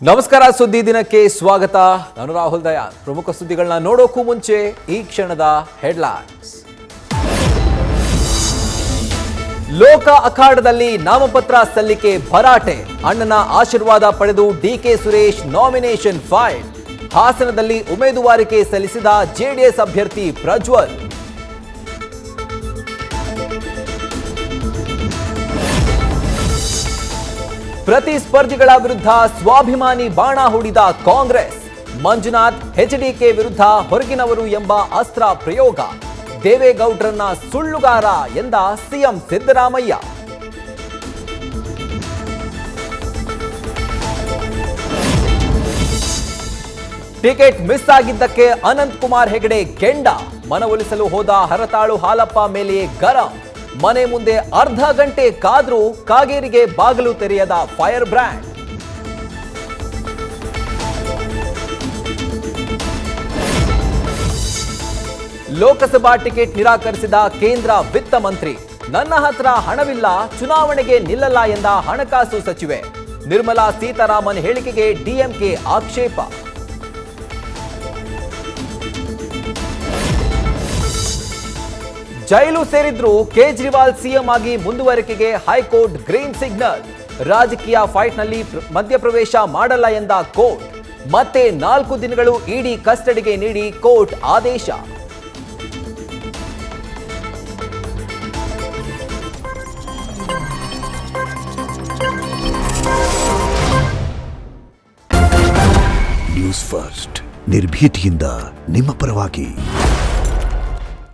ನಮಸ್ಕಾರ, ಸುದ್ದಿ ದಿನಕ್ಕೆ ಸ್ವಾಗತ. ನಾನು ರಾಹುಲ್ ದಯಾನ್. ಪ್ರಮುಖ ಸುದ್ದಿಗಳನ್ನ ನೋಡೋಕ್ಕೂ ಮುಂಚೆ ಈ ಕ್ಷಣದ ಹೆಡ್ಲೈನ್ಸ್. ಲೋಕ ಅಖಾಡದಲ್ಲಿ ನಾಮಪತ್ರ ಸಲ್ಲಿಕೆ ಭರಾಟೆ. ಅಣ್ಣನ ಆಶೀರ್ವಾದ ಪಡೆದು ಡಿಕೆ ಸುರೇಶ್ ನಾಮಿನೇಷನ್ ಫೈಲ್. ಹಾಸನದಲ್ಲಿ ಉಮೇದುವಾರಿಕೆ ಸಲ್ಲಿಸಿದ ಜೆಡಿಎಸ್ ಅಭ್ಯರ್ಥಿ ಪ್ರಜ್ವಲ್. ಪ್ರತಿಸ್ಪರ್ಧಿಗಳ ವಿರುದ್ಧ ಸ್ವಾಭಿಮಾನಿ ಬಾಣ ಹೂಡಿದ ಕಾಂಗ್ರೆಸ್. ಮಂಜುನಾಥ್, ಎಚ್ಡಿಕೆ ವಿರುದ್ಧ ಹೊರಗಿನವರು ಎಂಬ ಅಸ್ತ್ರ ಪ್ರಯೋಗ. ದೇವೇಗೌಡರನ್ನ ಸುಳ್ಳುಗಾರ ಎಂದ ಸಿಎಂ ಸಿದ್ದರಾಮಯ್ಯ. ಟಿಕೆಟ್ ಮಿಸ್ ಆಗಿದ್ದಕ್ಕೆ ಅನಂತ್ ಕುಮಾರ್ ಹೆಗಡೆ ಕೆಂಡ. ಮನವೊಲಿಸಲು ಹೋದ ಹರತಾಳು ಹಾಲಪ್ಪ ಮೇಲೆಯೇ ಗರಂ. ಮನೆ ಮುಂದೆ ಅರ್ಧ ಗಂಟೆ ಕಾದ್ರೂ ಕಾಗೇರಿಗೆ ಬಾಗಿಲು ತೆರೆಯದ ಫೈರ್ ಬ್ರ್ಯಾಂಡ್. ಲೋಕಸಭಾ ಟಿಕೆಟ್ ನಿರಾಕರಿಸಿದ ಕೇಂದ್ರ ವಿತ್ತ ಮಂತ್ರಿ. ನನ್ನ ಹತ್ರ ಹಣವಿಲ್ಲ, ಚುನಾವಣೆಗೆ ನಿಲ್ಲಲ್ಲ ಎಂದ ಹಣಕಾಸು ಸಚಿವೆ. ನಿರ್ಮಲಾ ಸೀತಾರಾಮನ್ ಹೇಳಿಕೆಗೆ ಡಿಎಂಕೆ ಆಕ್ಷೇಪ. ಜೈಲು ಸೇರಿದ್ರು ಕೇಜ್ರಿವಾಲ್ ಸಿಎಂ ಆಗಿ ಮುಂದುವರಿಕೆಗೆ ಹೈಕೋರ್ಟ್ ಗ್ರೀನ್ ಸಿಗ್ನಲ್. ರಾಜಕೀಯ ಫೈಟ್ನಲ್ಲಿ ಮಧ್ಯಪ್ರವೇಶ ಮಾಡಲ್ಲ ಎಂದ ಕೋರ್ಟ್. ಮತ್ತೆ 4 ದಿನಗಳು ಇಡಿ ಕಸ್ಟಡಿಗೆ ನೀಡಿ ಕೋರ್ಟ್ ಆದೇಶ. ನ್ಯೂಸ್ ಫಸ್ಟ್, ನಿರ್ಭೀತಿಯಿಂದ ನಿಮ್ಮ ಪರವಾಗಿ.